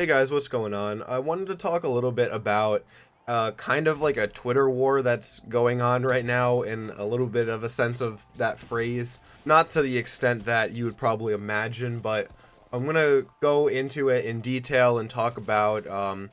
Hey guys, what's going on? I wanted to talk a little bit about kind of like a Twitter war that's going on right now, in a little bit of a sense of that phrase. Not to the extent that you would probably imagine, but I'm gonna go into it in detail and talk about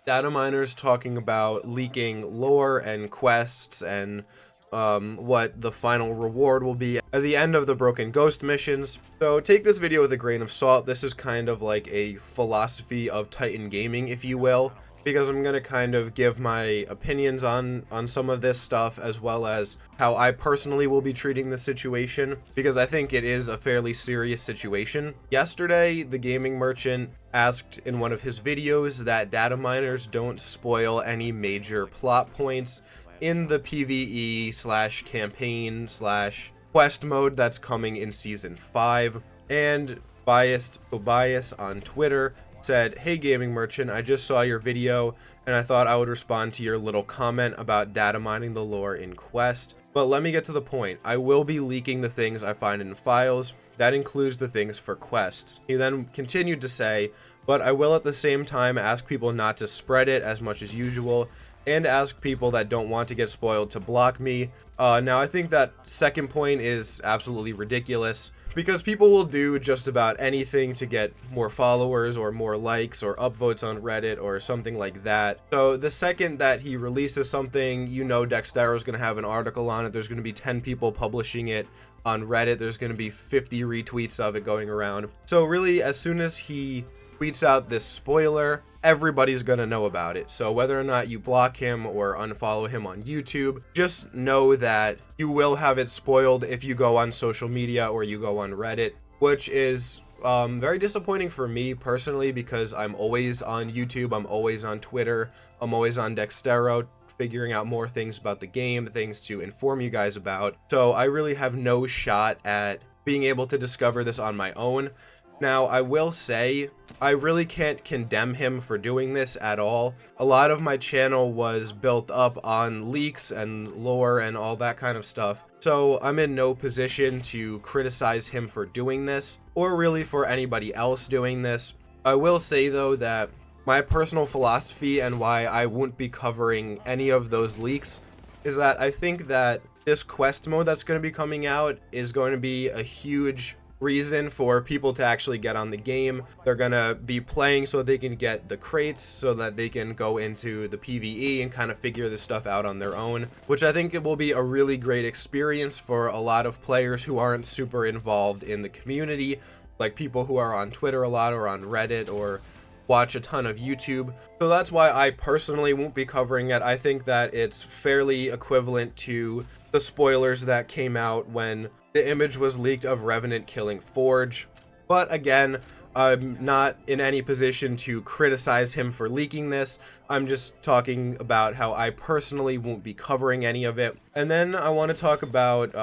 data miners talking about leaking lore and quests and what the final reward will be at the end of the Broken Ghost missions. So take this video with a grain of salt. This is kind of like a philosophy of Titan gaming, if you will, because I'm gonna kind of give my opinions on some of this stuff, as well as how I personally will be treating the situation, because I think it is a fairly serious situation. Yesterday, the gaming merchant asked in one of his videos that data miners don't spoil any major plot points in the PvE slash campaign slash quest mode that's coming in season 5. And Biased Tobias on Twitter said, "Hey gaming merchant, I just saw your video and I thought I would respond to your little comment about data mining the lore in quest. But let me get to the point. I will be leaking the things I find in files. That includes the things for quests." He then continued to say, "But I will at the same time ask people not to spread it as much as usual, and ask people that don't want to get spoiled to block me." Now, I think that second point is absolutely ridiculous, because people will do just about anything to get more followers or more likes or upvotes on Reddit or something like that. So the second that he releases something, you know Dexters is going to have an article on it. There's going to be 10 people publishing it on Reddit. There's going to be 50 retweets of it going around. So really, as soon as he tweets out this spoiler, everybody's gonna know about it. So whether or not you block him or unfollow him on YouTube, just know that you will have it spoiled if you go on social media or you go on Reddit, which is very disappointing for me personally, because I'm always on YouTube, I'm always on Twitter, I'm always on Dextero, figuring out more things about the game, things to inform you guys about. So I really have no shot at being able to discover this on my own. Now, I will say, I really can't condemn him for doing this at all. A lot of my channel was built up on leaks and lore and all that kind of stuff, so I'm in no position to criticize him for doing this, or really for anybody else doing this. I will say, though, that my personal philosophy and why I won't be covering any of those leaks is that I think that this quest mode that's going to be coming out is going to be a huge reason for people to actually get on the game. They're gonna be playing so they can get the crates, so that they can go into the PvE and kind of figure this stuff out on their own, which I think it will be a really great experience for a lot of players who aren't super involved in the community, like people who are on Twitter a lot or on Reddit or watch a ton of YouTube. So that's why I personally won't be covering it. I think that it's fairly equivalent to the spoilers that came out when the image was leaked of Revenant killing Forge. But again, I'm not in any position to criticize him for leaking this. I'm just talking about how I personally won't be covering any of it. And then I want to talk about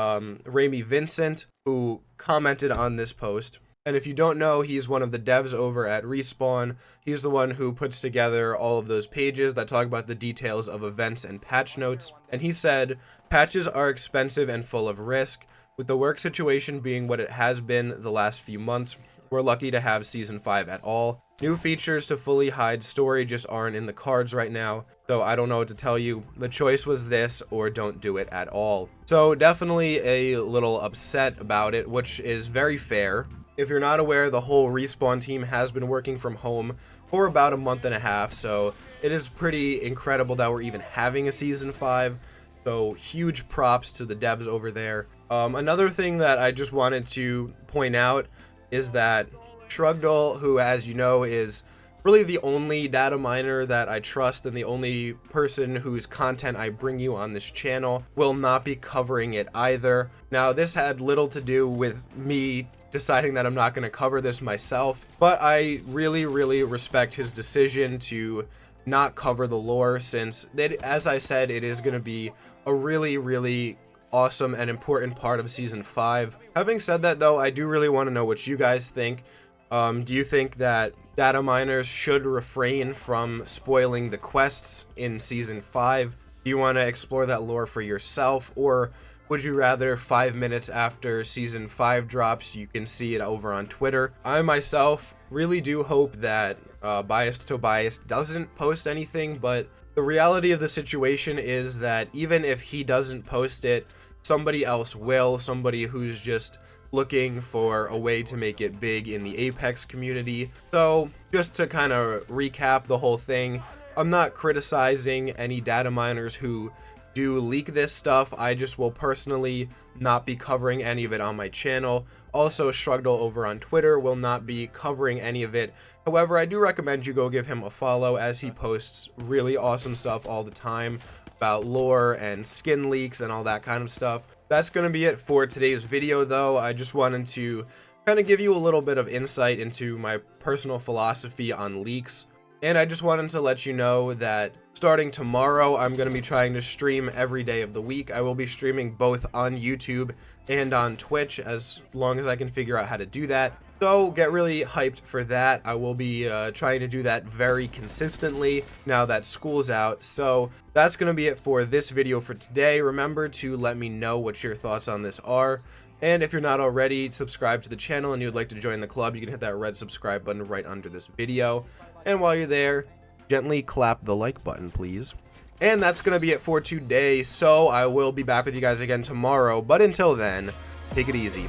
Ramy Vincent, who commented on this post. And if you don't know, he's one of the devs over at Respawn. He's the one who puts together all of those pages that talk about the details of events and patch notes. And he said, "Patches are expensive and full of risk. With the work situation being what it has been the last few months, we're lucky to have Season 5 at all. New features to fully hide story just aren't in the cards right now, so I don't know what to tell you. The choice was this or don't do it at all." So definitely a little upset about it, which is very fair. If you're not aware, the whole Respawn team has been working from home for about a month and a half, so it is pretty incredible that we're even having a Season 5. So huge props to the devs over there. Another thing that I just wanted to point out is that Shrugdal, who, as you know, is really the only data miner that I trust and the only person whose content I bring you on this channel, will not be covering it either. Now, this had little to do with me deciding that I'm not going to cover this myself, but I really respect his decision to not cover the lore, since as I said, it is going to be a really awesome and important part of Season 5. Having said that, though, I do really want to know what you guys think. Do you think that data miners should refrain from spoiling the quests in Season 5? Do you want to explore that lore for yourself, or Would You Rather 5 minutes after Season 5 drops. You can see it over on Twitter. I myself really do hope that Biased Tobias doesn't post anything, but the reality of the situation is that even if he doesn't post it, somebody else will, somebody who's just looking for a way to make it big in the Apex community. So just to kind of recap the whole thing, I'm not criticizing any data miners who do leak this stuff. I just will personally not be covering any of it on my channel. Also, Shrugdle over on Twitter will not be covering any of it. However, I do recommend you go give him a follow, as he posts really awesome stuff all the time about lore and skin leaks and all that kind of stuff. That's going to be it for today's video, though. I just wanted to kind of give you a little bit of insight into my personal philosophy on leaks. And I just wanted to let you know that starting tomorrow, I'm going to be trying to stream every day of the week. I will be streaming both on YouTube and on Twitch, as long as I can figure out how to do that. So get really hyped for that. I will be trying to do that very consistently now that school's out. So that's going to be it for this video for today. Remember to let me know what your thoughts on this are. And if you're not already subscribed to the channel and you'd like to join the club, you can hit that red subscribe button right under this video. And while you're there, gently clap the like button, please. And that's going to be it for today. So I will be back with you guys again tomorrow. But until then, take it easy.